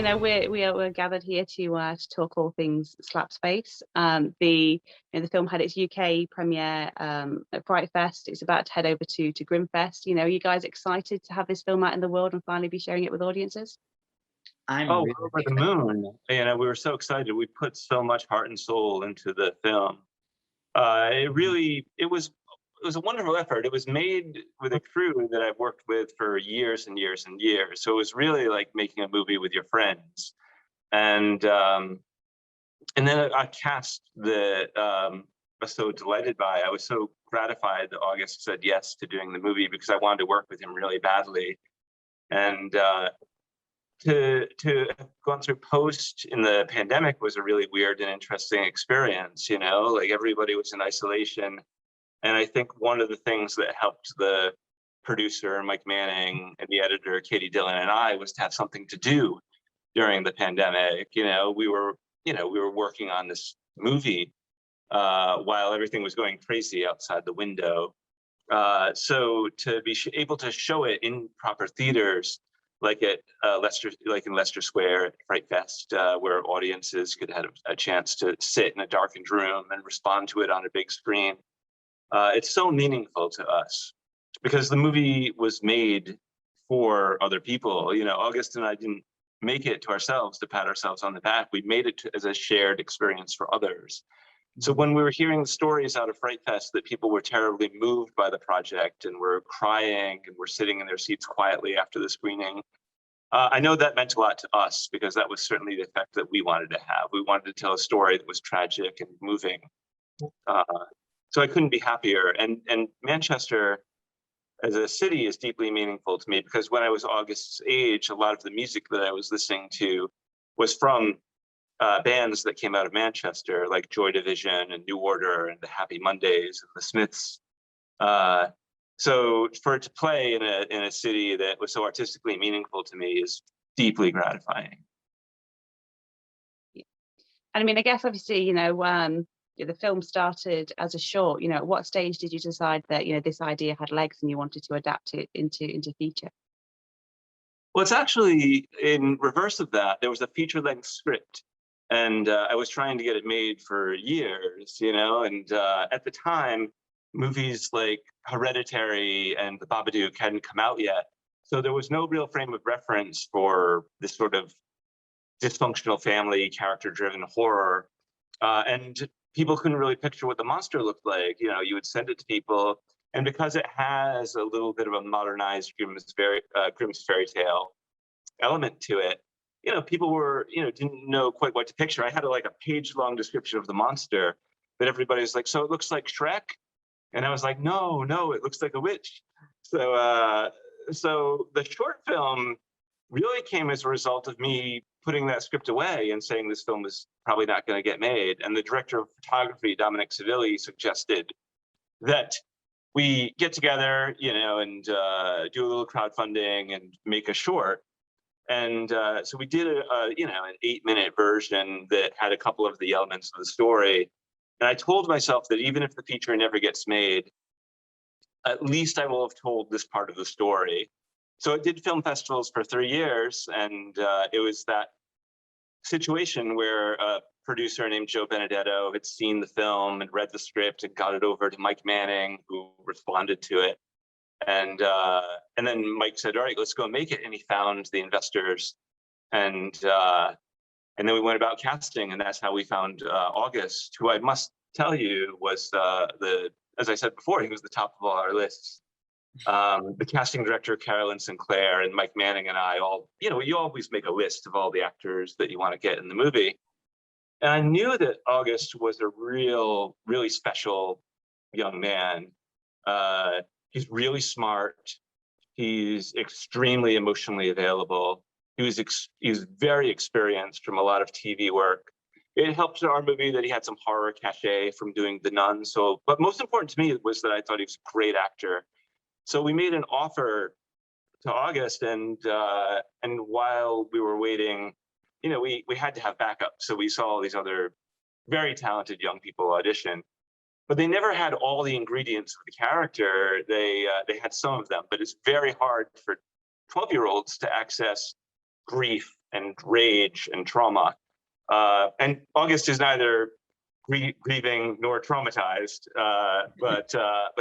we're gathered here to talk all things Slapface. The film had its UK premiere at Fright Fest. It's about to head over to Grimfest. Are you guys excited to have this film out in the world and finally be sharing it with audiences? We're over the moon. We were so excited. We put so much heart and soul into the film. It was a wonderful effort. It was made with a crew that I've worked with for years and years and years. So it was really like making a movie with your friends. And then a cast that I was so delighted by. I was so gratified that August said yes to doing the movie because I wanted to work with him really badly. And to have gone through post in the pandemic was a really weird and interesting experience. Like everybody was in isolation. And I think one of the things that helped the producer, Mike Manning, and the editor, Katie Dillon, and I was to have something to do during the pandemic. We were working on this movie while everything was going crazy outside the window. So to be able to show it in proper theaters, like at in Leicester Square at Fright Fest, where audiences could have a chance to sit in a darkened room and respond to it on a big screen. It's so meaningful to us because the movie was made for other people. August and I didn't make it to ourselves to pat ourselves on the back. We made it as a shared experience for others. So when we were hearing the stories out of Fright Fest that people were terribly moved by the project and were crying and were sitting in their seats quietly after the screening, I know that meant a lot to us because that was certainly the effect that we wanted to have. We wanted to tell a story that was tragic and moving. So I couldn't be happier. And Manchester as a city is deeply meaningful to me because when I was August's age, a lot of the music that I was listening to was from bands that came out of Manchester, like Joy Division and New Order and the Happy Mondays and the Smiths. So for it to play in a city that was so artistically meaningful to me is deeply gratifying. And I guess obviously, the film started as a short. At what stage did you decide that this idea had legs and you wanted to adapt it into feature? Well, it's actually in reverse of that. There was a feature-length script, and I was trying to get it made for years. And at the time, movies like Hereditary and The Babadook hadn't come out yet, so there was no real frame of reference for this sort of dysfunctional family, character-driven horror, and people couldn't really picture what the monster looked like. You would send it to people, and because it has a little bit of a modernized Grimm's fairy tale element to it, people were, didn't know quite what to picture. I had a page-long description of the monster, but everybody was like, "So it looks like Shrek?" And I was like, "No, it looks like a witch." So the short film really came as a result of me putting that script away and saying this film was probably not going to get made. And the director of photography, Dominic Savilli, suggested that we get together, and do a little crowdfunding and make a short. And so we did an 8-minute version that had a couple of the elements of the story. And I told myself that even if the feature never gets made, at least I will have told this part of the story. So it did film festivals for 3 years, and it was that situation where a producer named Joe Benedetto had seen the film and read the script and got it over to Mike Manning, who responded to it. And then Mike said, "All right, let's go make it." And he found the investors, and then we went about casting, and that's how we found August, who I must tell you was as I said before, he was the top of all our lists. The casting director, Carolyn Sinclair, and Mike Manning and I all, you always make a list of all the actors that you want to get in the movie. And I knew that August was a really special young man. He's really smart. He's extremely emotionally available. He was very experienced from a lot of TV work. It helped our movie that he had some horror cachet from doing The Nun. But most important to me was that I thought he was a great actor. So we made an offer to August, and while we were waiting, we had to have backup. So we saw all these other very talented young people audition, but they never had all the ingredients of the character. They had some of them, but it's very hard for 12-year-olds to access grief and rage and trauma. And August is neither grieving nor traumatized, but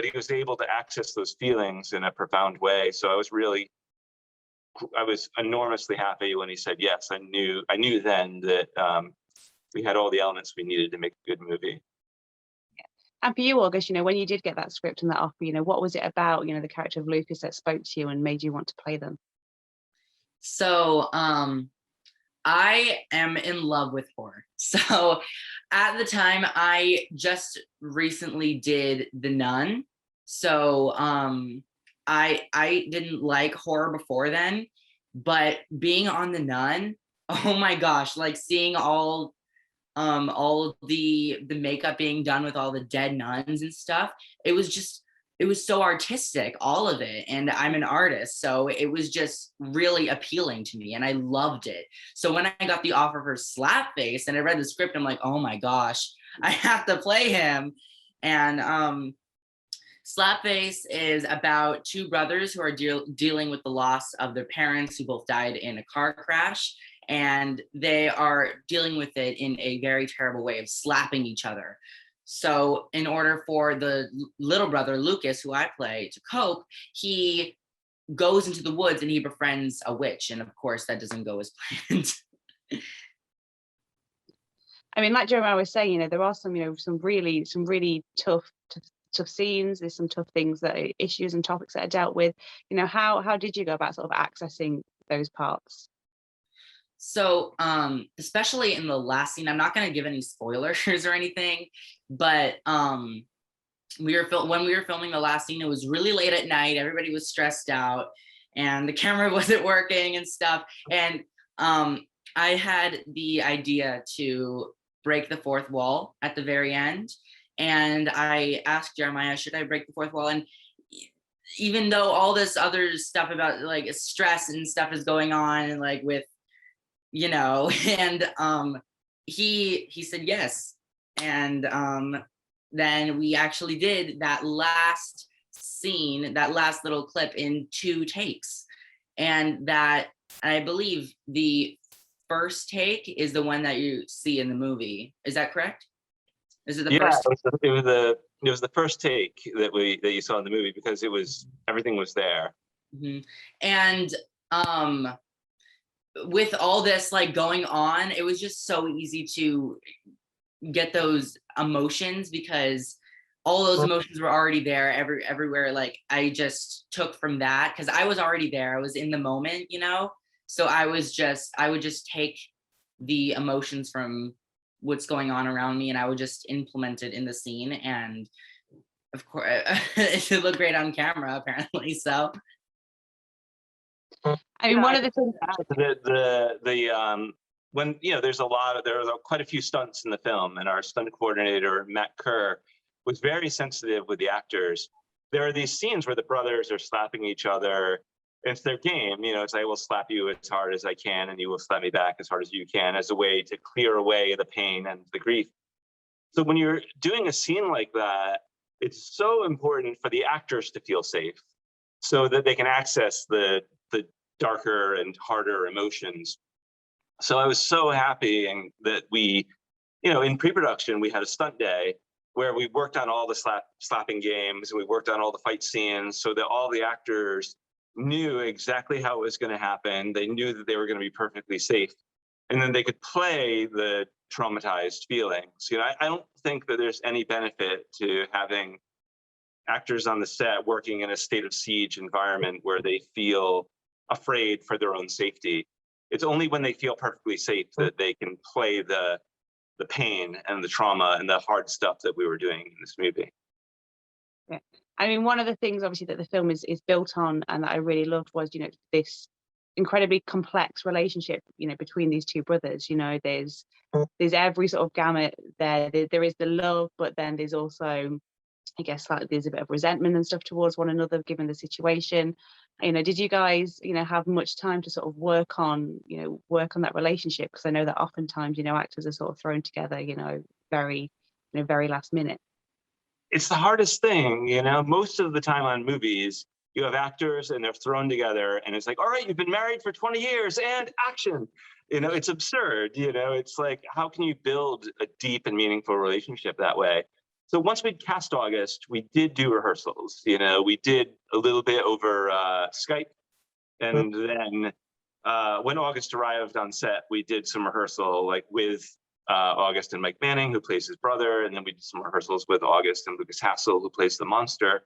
he was able to access those feelings in a profound way. So I was enormously happy when he said yes. I knew then that we had all the elements we needed to make a good movie. And for you, August, when you did get that script and that offer, what was it about, the character of Lucas that spoke to you and made you want to play them? So I am in love with horror. So at the time, I just recently did The Nun. So I didn't like horror before then, but being on The Nun, oh my gosh, like seeing all of the makeup being done with all the dead nuns and stuff, it was so artistic, all of it. And I'm an artist, so it was just really appealing to me and I loved it. So when I got the offer for Slapface and I read the script, I'm like, oh my gosh, I have to play him. And Slapface is about two brothers who are dealing with the loss of their parents who both died in a car crash. And they are dealing with it in a very terrible way of slapping each other. So in order for the little brother, Lucas, who I play, to cope, he goes into the woods and he befriends a witch. And of course, that doesn't go as planned. I mean, like Jeremiah was saying, there are some really tough scenes. There's some tough things, issues and topics that are dealt with. How did you go about sort of accessing those parts? So especially in the last scene, I'm not going to give any spoilers or anything, but when we were filming the last scene, it was really late at night. Everybody was stressed out and the camera wasn't working and stuff. And I had the idea to break the fourth wall at the very end. And I asked Jeremiah, should I break the fourth wall? And even though all this other stuff about like stress and stuff is going on and like with, and he said yes. And then we actually did that last scene, that last little clip in 2 takes. And that, I believe the first take is the one that you see in the movie. Is that correct? Is it the first? It was the first take that you saw in the movie because everything was there. Mm-hmm. And with all this like going on, it was just so easy to get those emotions because all those emotions were already there everywhere. Like I just took from that because I was already there. I was in the moment, so I would just take the emotions from what's going on around me and I would just implement it in the scene. And of course it should look great on camera apparently. So I mean, one of the things when there are quite a few stunts in the film, and our stunt coordinator Matt Kerr was very sensitive with the actors. There are these scenes where the brothers are slapping each other. It's their game, it's I will slap you as hard as I can, and you will slap me back as hard as you can, as a way to clear away the pain and the grief. So when you're doing a scene like that, it's so important for the actors to feel safe, so that they can access the darker and harder emotions. So I was so happy that we, in pre-production, we had a stunt day where we worked on all the slapping games and we worked on all the fight scenes so that all the actors knew exactly how it was going to happen. They knew that they were going to be perfectly safe. And then they could play the traumatized feelings. I don't think that there's any benefit to having actors on the set working in a state of siege environment where they feel afraid for their own safety. It's only when they feel perfectly safe that they can play the pain and the trauma and the hard stuff that we were doing in this movie. Yeah. I mean, one of the things obviously that the film is built on and that I really loved was, this incredibly complex relationship, between these two brothers. There's every sort of gamut there. There is the love, but then there's also, I guess, like there's a bit of resentment and stuff towards one another given the situation. Did you guys, have much time to sort of work on that relationship? Because I know that oftentimes, actors are sort of thrown together, very last minute. It's the hardest thing, most of the time on movies, You have actors and they're thrown together and it's like, all right, you've been married for 20 years and action. You know, it's absurd. You know, it's like, how can you build a deep and meaningful relationship that way? So once we'd cast August, we did do rehearsals. You know, we did a little bit over Skype. And then when August arrived on set, we did some rehearsal like with August and Mike Manning, who plays his brother. And then we did some rehearsals with August and Lucas Hassel, who plays the monster,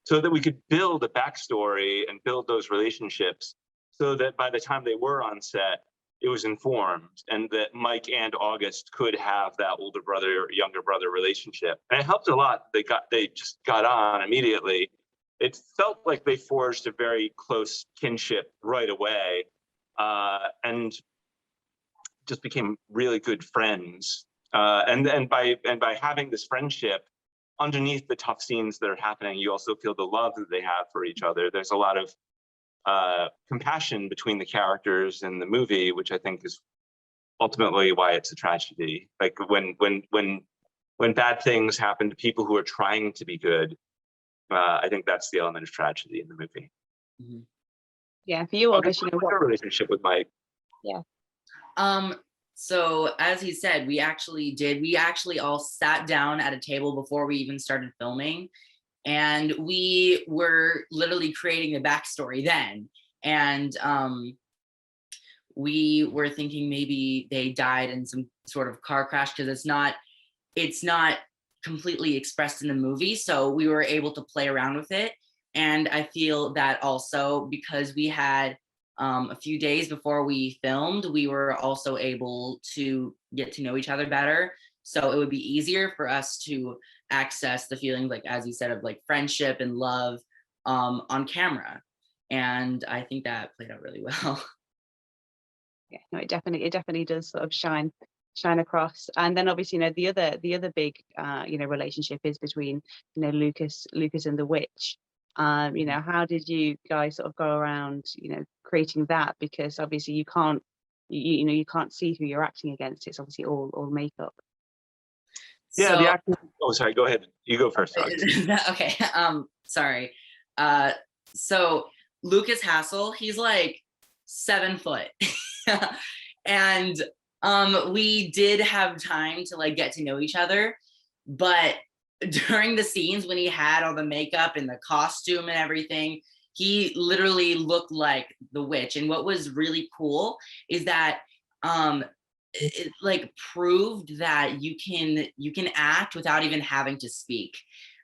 so that we could build a backstory and build those relationships so that by the time they were on set, it was informed and that Mike and August could have that older brother, younger brother relationship. And it helped a lot. They just got on immediately. It felt like they forged a very close kinship right away, and just became really good friends. And by having this friendship, underneath the tough scenes that are happening, you also feel the love that they have for each other. There's a lot of compassion between the characters in the movie, which I think is ultimately why it's a tragedy. Like when bad things happen to people who are trying to be good, I think that's the element of tragedy in the movie. Mm-hmm. Yeah, for you, August, you know, what's your relationship with Mike? Yeah. So as he said, we actually all sat down at a table before we even started filming, and we were literally creating the backstory then. And we were thinking maybe they died in some sort of car crash, because it's not completely expressed in the movie. So we were able to play around with it. And I feel that also because we had a few days before we filmed, we were also able to get to know each other better. So it would be easier for us to access the feelings, like, as you said, of like friendship and love on camera. And I think that played out really well. Yeah, no, it definitely does sort of shine across. And then obviously, you know, the other big you know, relationship is between, you know, Lucas and the witch. You know, how did you guys sort of go around, you know, creating that? Because obviously you can't you know, you can't see who you're acting against. It's obviously all makeup. Yeah, So, the acting. Oh, sorry. Go ahead. You go first. okay. Sorry. So Lucas Hassel, he's like 7 foot. And we did have time to like get to know each other, but during the scenes when he had all the makeup and the costume and everything, he literally looked like the witch. And what was really cool is that it like proved that you can act without even having to speak.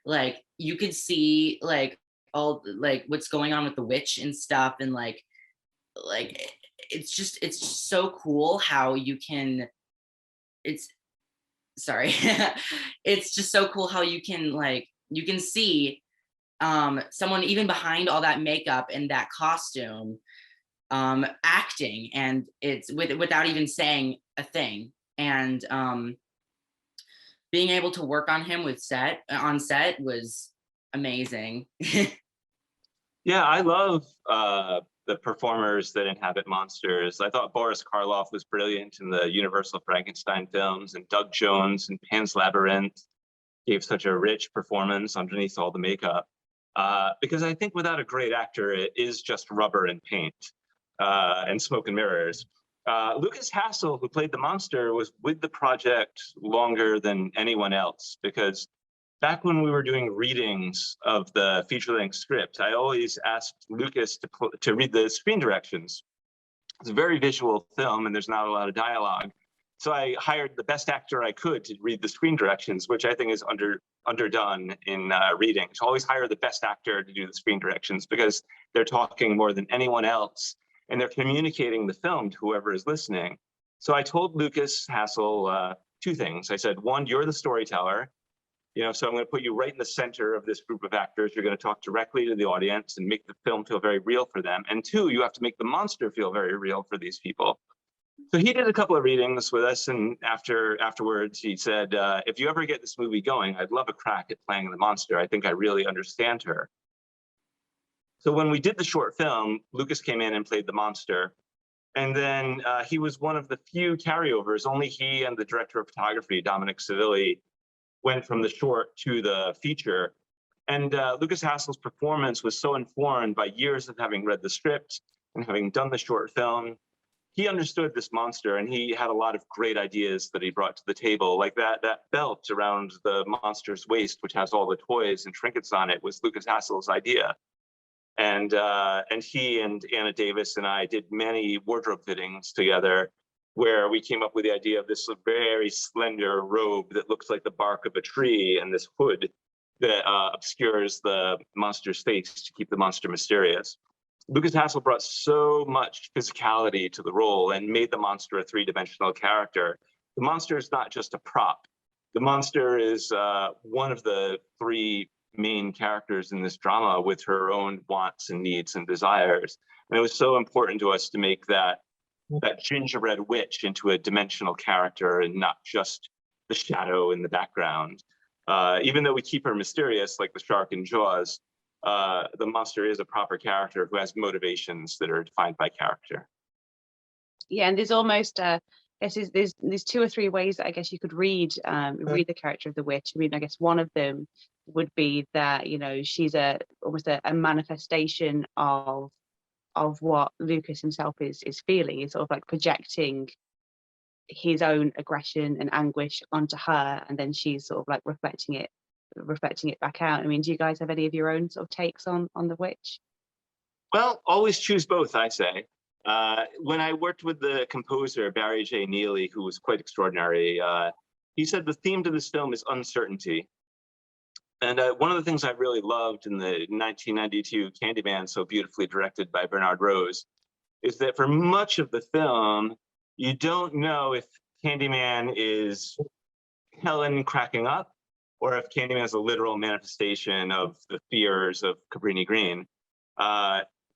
Like you could see like all like what's going on with the witch and stuff, and like it's just so cool how you can it's sorry it's just so cool how you can see someone even behind all that makeup and that costume acting, and it's without even saying a thing. And being able to work on him on set was amazing. Yeah, I love the performers that inhabit monsters. I thought Boris Karloff was brilliant in the Universal Frankenstein films, and Doug Jones in Pan's Labyrinth gave such a rich performance underneath all the makeup. Because I think without a great actor, it is just rubber and paint and smoke and mirrors. Lucas Hassel, who played the monster, was with the project longer than anyone else, because back when we were doing readings of the feature-length script, I always asked Lucas to read the screen directions. It's a very visual film and there's not a lot of dialogue. So I hired the best actor I could to read the screen directions, which I think is underdone in reading. To always hire the best actor to do the screen directions, because they're talking more than anyone else and they're communicating the film to whoever is listening. So I told Lucas Hassel 2 things. I said, 1, you're the storyteller. You know, so I'm going to put you right in the center of this group of actors. You're going to talk directly to the audience and make the film feel very real for them. And 2, you have to make the monster feel very real for these people. So he did a couple of readings with us, and afterwards he said, if you ever get this movie going, I'd love a crack at playing the monster. I think I really understand her. So when we did the short film, Lucas came in and played the monster. And then he was one of the few carryovers. Only he and the director of photography, Dominic Savilli, went from the short to the feature. And Lucas Hassel's performance was so informed by years of having read the script and having done the short film. He understood this monster, and he had a lot of great ideas that he brought to the table, like that belt around the monster's waist, which has all the toys and trinkets on it, was Lucas Hassel's idea. And he and Anna Davis and I did many wardrobe fittings together, where we came up with the idea of this very slender robe that looks like the bark of a tree, and this hood that obscures the monster's face to keep the monster mysterious. Lucas Hassel brought so much physicality to the role and made the monster a three-dimensional character. The monster is not just a prop. The monster is one of the three main characters in this drama, with her own wants and needs and desires. And it was so important to us to make that gingerbread witch into a dimensional character and not just the shadow in the background. Even though we keep her mysterious like the shark in Jaws, the monster is a proper character who has motivations that are defined by character. Yeah, and there's almost there's two or three ways that I guess you could read the character of the witch. I mean, I guess one of them would be that, you know, she's almost a manifestation of what Lucas himself is feeling. He's sort of like projecting his own aggression and anguish onto her, and then she's sort of like reflecting it back out. I mean, do you guys have any of your own sort of takes on the witch? Well, always choose both, I say. When I worked with the composer, Barry J. Neely, who was quite extraordinary, he said the theme to this film is uncertainty. And one of the things I really loved in the 1992 Candyman, so beautifully directed by Bernard Rose, is that for much of the film, you don't know if Candyman is Helen cracking up, or if Candyman is a literal manifestation of the fears of Cabrini Green.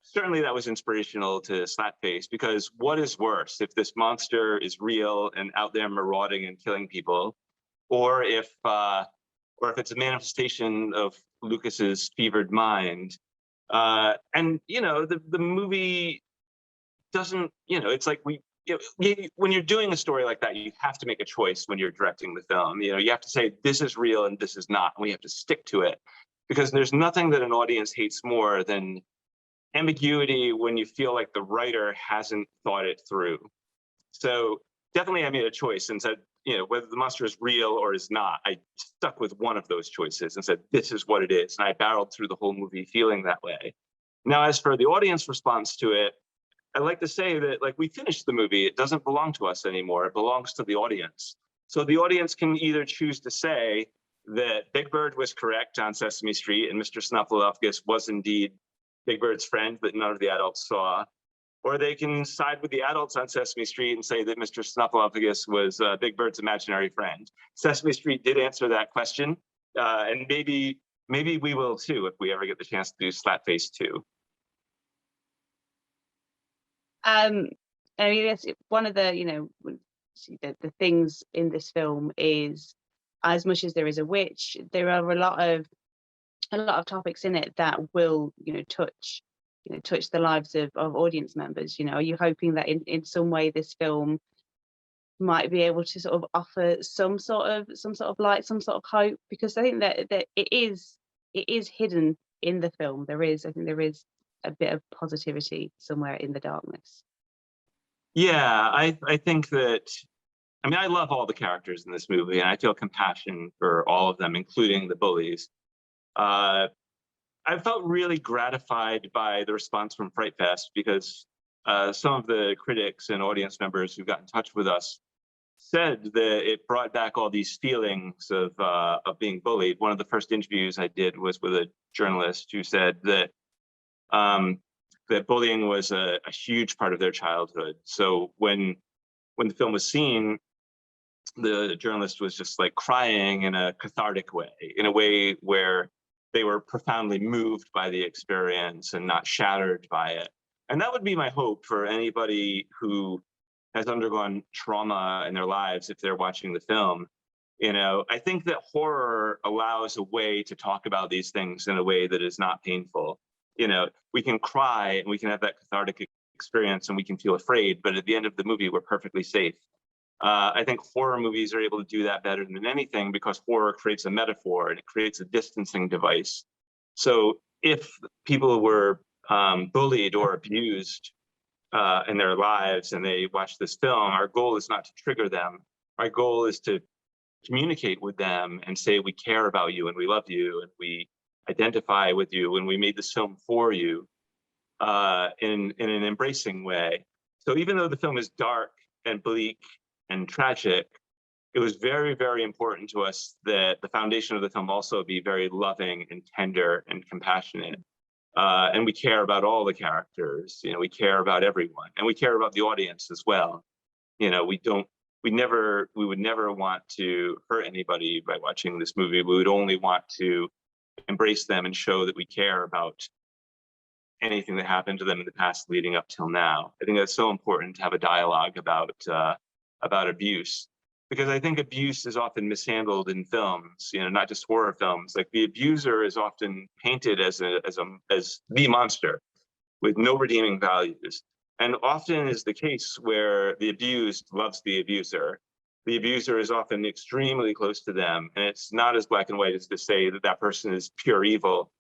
Certainly that was inspirational to Slapface, because what is worse, if this monster is real and out there marauding and killing people, or if it's a manifestation of Lucas's fevered mind? And, you know, the movie doesn't, you know, it's like when you're doing a story like that, you have to make a choice when you're directing the film. You know, you have to say, this is real and this is not, and we have to stick to it. Because there's nothing that an audience hates more than ambiguity when you feel like the writer hasn't thought it through. So definitely I made a choice and said, you know, whether the monster is real or is not, I stuck with one of those choices and said, this is what it is. And I barreled through the whole movie feeling that way. Now, as for the audience response to it, I like to say that, like, we finished the movie. It doesn't belong to us anymore. It belongs to the audience. So the audience can either choose to say that Big Bird was correct on Sesame Street and Mr. Snuffleupagus was indeed Big Bird's friend that none of the adults saw, or they can side with the adults on Sesame Street and say that Mr. Snuffleupagus was Big Bird's imaginary friend. Sesame Street did answer that question, and maybe we will too if we ever get the chance to do Slapface 2. I mean, it's one of the, you know, the things in this film is, as much as there is a witch, there are a lot of topics in it that will, you know, touch the lives of audience members. You know, are you hoping that in some way this film might be able to sort of offer some sort of light, some sort of hope? Because I think that it is hidden in the film. I think there is a bit of positivity somewhere in the darkness. Yeah, I think that, I mean, I love all the characters in this movie, and I feel compassion for all of them, including the bullies. I felt really gratified by the response from Fright Fest, because some of the critics and audience members who got in touch with us said that it brought back all these feelings of being bullied. One of the first interviews I did was with a journalist who said that that bullying was a huge part of their childhood. So when the film was seen, the journalist was just like crying in a cathartic way, in a way where they were profoundly moved by the experience and not shattered by it. And that would be my hope for anybody who has undergone trauma in their lives if they're watching the film. You know, I think that horror allows a way to talk about these things in a way that is not painful. You know, we can cry and we can have that cathartic experience and we can feel afraid, but at the end of the movie, we're perfectly safe. I think horror movies are able to do that better than anything, because horror creates a metaphor and it creates a distancing device So if people were bullied or abused in their lives and they watch this film, our goal is not to trigger them. Our goal is to communicate with them and say we care about you and we love you and we identify with you and we made this film for you in an embracing way. So even though the film is dark and bleak and tragic, it was very, very important to us that the foundation of the film also be very loving and tender and compassionate. And we care about all the characters, you know, we care about everyone, and we care about the audience as well. You know, we would never want to hurt anybody by watching this movie. We would only want to embrace them and show that we care about anything that happened to them in the past leading up till now. I think that's so important to have a dialogue about abuse, because I think abuse is often mishandled in films, you know, not just horror films. Like the abuser is often painted as the monster with no redeeming values. And often is the case where the abused loves the abuser. The abuser is often extremely close to them. And it's not as black and white as to say that that person is pure evil,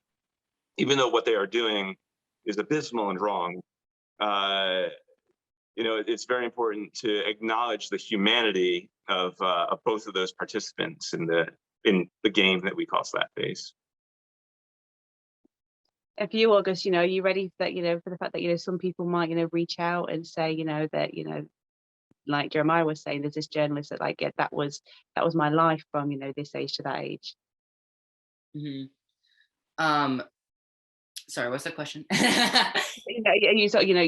even though what they are doing is abysmal and wrong. You know, it's very important to acknowledge the humanity of both of those participants in the game that we call Slapface. And for you, August, you know, are you ready for that, you know, for the fact that, you know, some people might, you know, reach out and say, you know, that, you know, like Jeremiah was saying, there's this journalist that like, that was my life from, you know, this age to that age. Mm-hmm. Sorry, what's the question? You know, you sort of, you know,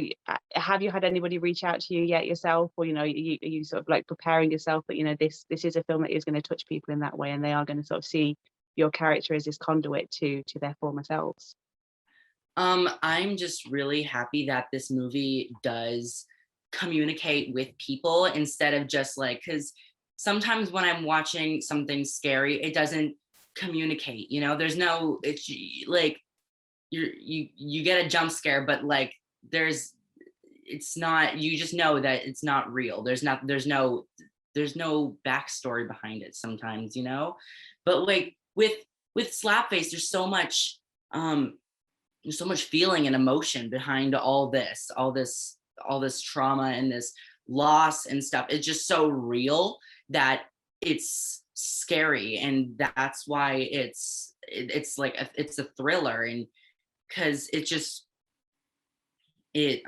have you had anybody reach out to you yet yourself, or, you know, are you sort of like preparing yourself that, you know, this is a film that is going to touch people in that way, and they are going to sort of see your character as this conduit to their former selves? I'm just really happy that this movie does communicate with people instead of just like, because sometimes when I'm watching something scary, it doesn't communicate, you know, it's like you get a jump scare, but like it's not, you just know that it's not real. There's no backstory behind it sometimes, you know. But like with Slapface, there's so much feeling and emotion behind all this trauma and this loss and stuff. It's just so real that it's scary, and that's why it's like it's a thriller. And because it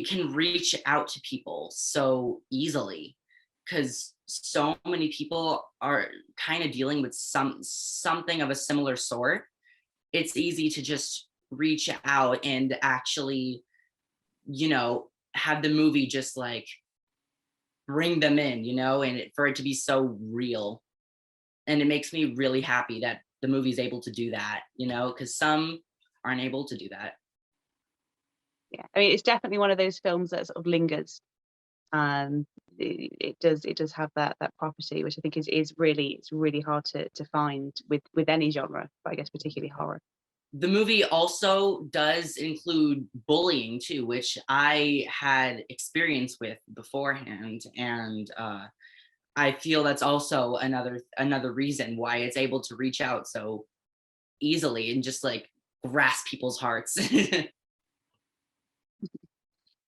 can reach out to people so easily, because so many people are kind of dealing with something of a similar sort. It's easy to just reach out and actually, you know, have the movie just like bring them in, you know, and for it to be so real. And it makes me really happy that the movie's able to do that, you know, because some aren't able to do that. Yeah, I mean, it's definitely one of those films that sort of lingers. It does have that property, which I think is really hard to find with any genre, but I guess particularly horror. The movie also does include bullying too, which I had experience with beforehand, and I feel that's also another reason why it's able to reach out so easily and just like grasp people's hearts.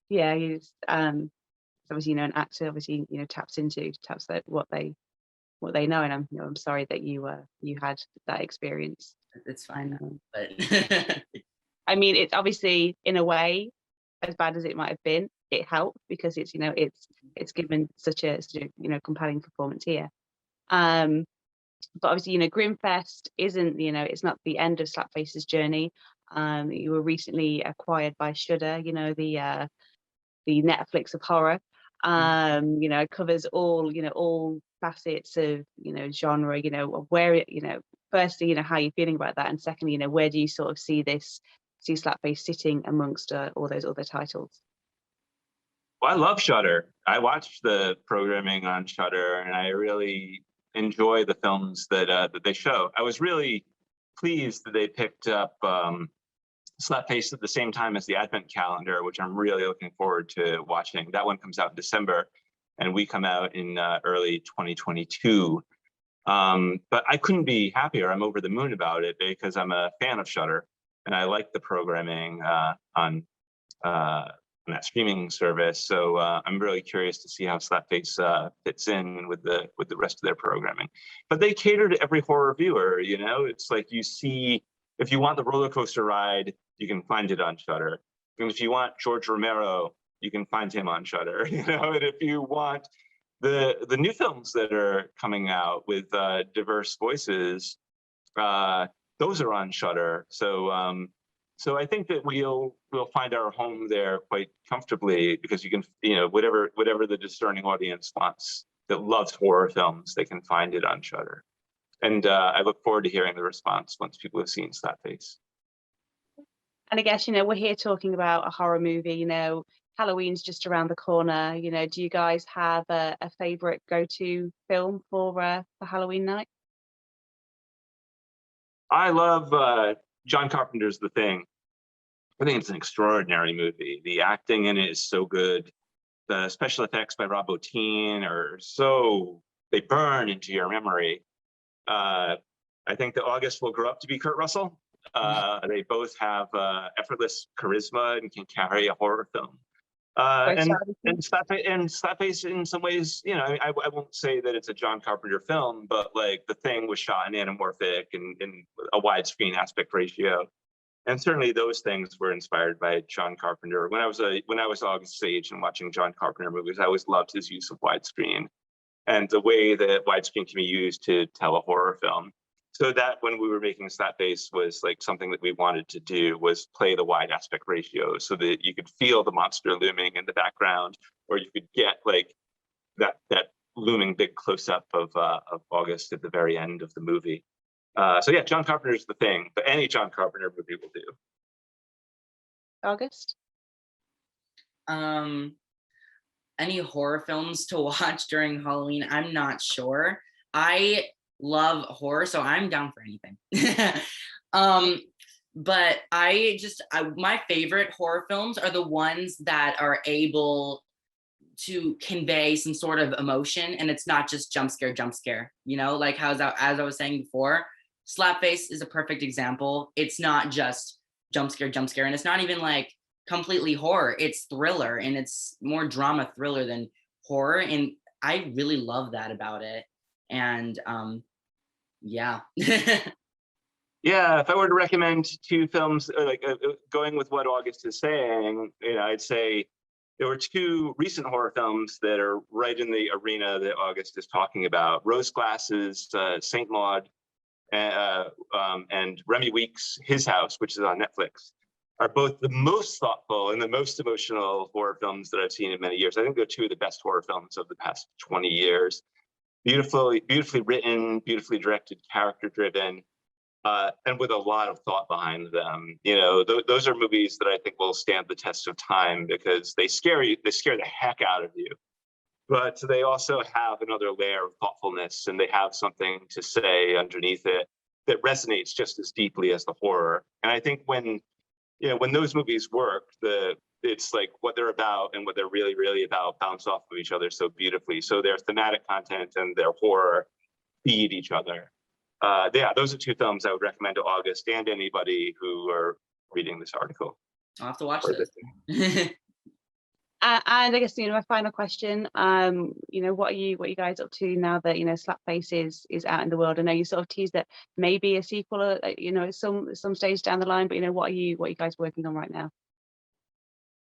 Yeah, he's obviously, you know, an actor obviously, you know, taps that what they know, and I'm sorry that you had that experience. It's fine, but I mean, it's obviously, in a way, as bad as it might have been, it helped because it's, you know, it's given such a you know, compelling performance here. But obviously, you know, Grimfest isn't, you know, it's not the end of Slapface's journey. You were recently acquired by Shudder, you know, the Netflix of horror. You know, it covers all facets of, you know, genre, you know, where it, you know, firstly, you know, how are you feeling about that, and secondly, you know, where do you sort of see Slapface sitting amongst all those other titles? Well, I love Shudder. I watch the programming on Shudder, and I really enjoy the films that they show. I was really pleased that they picked up Slapface at the same time as the Advent calendar, which I'm really looking forward to watching. That one comes out in December, and we come out in early 2022. But I couldn't be happier. I'm over the moon about it because I'm a fan of Shudder, and I like the programming on that streaming service. So I'm really curious to see how Slapface fits in with the rest of their programming. But they cater to every horror viewer. You know, it's like you see, if you want the roller coaster ride, you can find it on Shudder. And if you want George Romero, you can find him on Shudder. You know, and if you want the new films that are coming out with diverse voices, those are on Shudder. So I think that we'll find our home there quite comfortably, because you can, you know, whatever the discerning audience wants that loves horror films, they can find it on Shudder. And I look forward to hearing the response once people have seen Slapface. And I guess, you know, we're here talking about a horror movie, you know, Halloween's just around the corner. You know, do you guys have a favorite go-to film for Halloween night? I love John Carpenter's The Thing. I think it's an extraordinary movie. The acting in it is so good. The special effects by Rob Bottin are so, they burn into your memory. I think that August will grow up to be Kurt Russell. They both have effortless charisma and can carry a horror film. And Slapface in some ways, you know, I won't say that it's a John Carpenter film, but like The Thing was shot in anamorphic and in a widescreen aspect ratio. And certainly those things were inspired by John Carpenter. When I was August's age and watching John Carpenter movies, I always loved his use of widescreen and the way that widescreen can be used to tell a horror film. So that when we were making Slapface was like something that we wanted to do, was play the wide aspect ratio so that you could feel the monster looming in the background, or you could get like that looming big close up of August at the very end of the movie. So yeah, John Carpenter's The Thing, but any John Carpenter movie will do. August? Any horror films to watch during Halloween? I'm not sure. I love horror, so I'm down for anything. But my favorite horror films are the ones that are able to convey some sort of emotion, and it's not just jump scare, you know, like as I was saying before, Slapface is a perfect example. It's not just jump scare, and it's not even like completely horror. It's thriller, and it's more drama thriller than horror, and I really love that about it. And yeah. Yeah, if I were to recommend two films, going with what August is saying, you know, I'd say there were two recent horror films that are right in the arena that August is talking about. Rose Glass's Saint Maud, and Remy Weeks' His House, which is on Netflix, are both the most thoughtful and the most emotional horror films that I've seen in many years. I think they're two of the best horror films of the past 20 years. Beautifully written, beautifully directed, character-driven, and with a lot of thought behind them. You know, those are movies that I think will stand the test of time because they scare the heck out of you. But they also have another layer of thoughtfulness, and they have something to say underneath it that resonates just as deeply as the horror. And I think when those movies work, it's like what they're about and what they're really, really about bounce off of each other so beautifully. So their thematic content and their horror feed each other. Yeah, those are two films I would recommend to August and anybody who are reading this article. I'll have to watch this. And I guess, you know, my final question, you know, what are you guys up to now that, you know, Slapface is out in the world? I know you sort of teased that maybe a sequel, you know, some stage down the line, but, you know, what are you guys working on right now?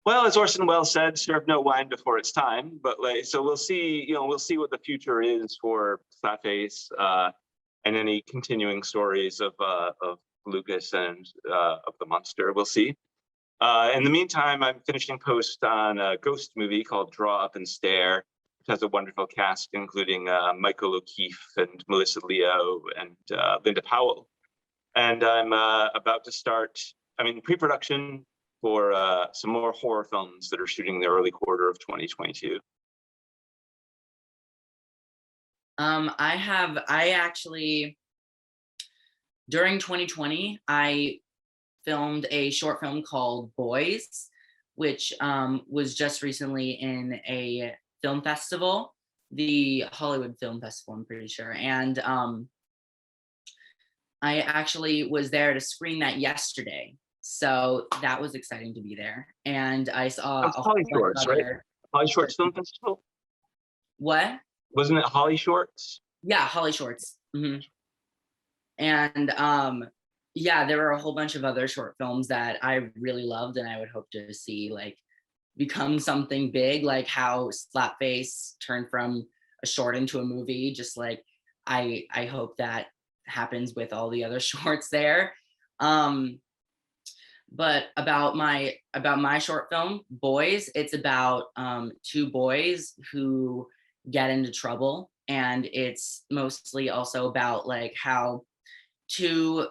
Well, as Orson Welles said, serve no wine before it's time. But so we'll see, you know, we'll see what the future is for Slapface and any continuing stories of Lucas and of the monster. We'll see. In the meantime, I'm finishing post on a ghost movie called Draw Up and Stare, which has a wonderful cast, including Michael O'Keefe and Melissa Leo and Linda Powell. And I'm about to start, pre-production for some more horror films that are shooting in the early quarter of 2022. I actually, during 2020, I filmed a short film called Boys, which was just recently in a film festival. the Hollywood Film Festival, I'm pretty sure. And I actually was there to screen that yesterday. So that was exciting to be there. And I saw That's Holly Shorts, right? Holly Shorts Film Festival? What? Wasn't it Holly Shorts? Yeah, Holly Shorts. And yeah, there were a whole bunch of other short films that I really loved and I would hope to see like become something big, like how Slapface turned from a short into a movie. Just like I hope that happens with all the other shorts there. But about my short film, Boys, it's about two boys who get into trouble, and it's mostly also about like how two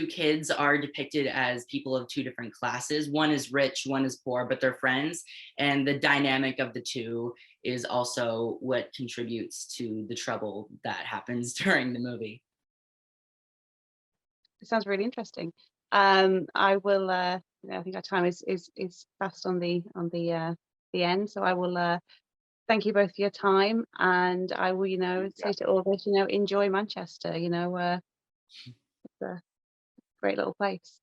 kids are depicted as people of two different classes. One is rich, one is poor, but they're friends, and the dynamic of the two is also what contributes to the trouble that happens during the movie. It sounds really interesting. I will. I think our time is fast on the end, so I will thank you both for your time, and I will, say to all of us, enjoy Manchester. It's a great little place.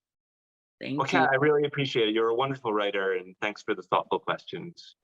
Thank Okay, you. I really appreciate it. You're a wonderful writer, and thanks for the thoughtful questions.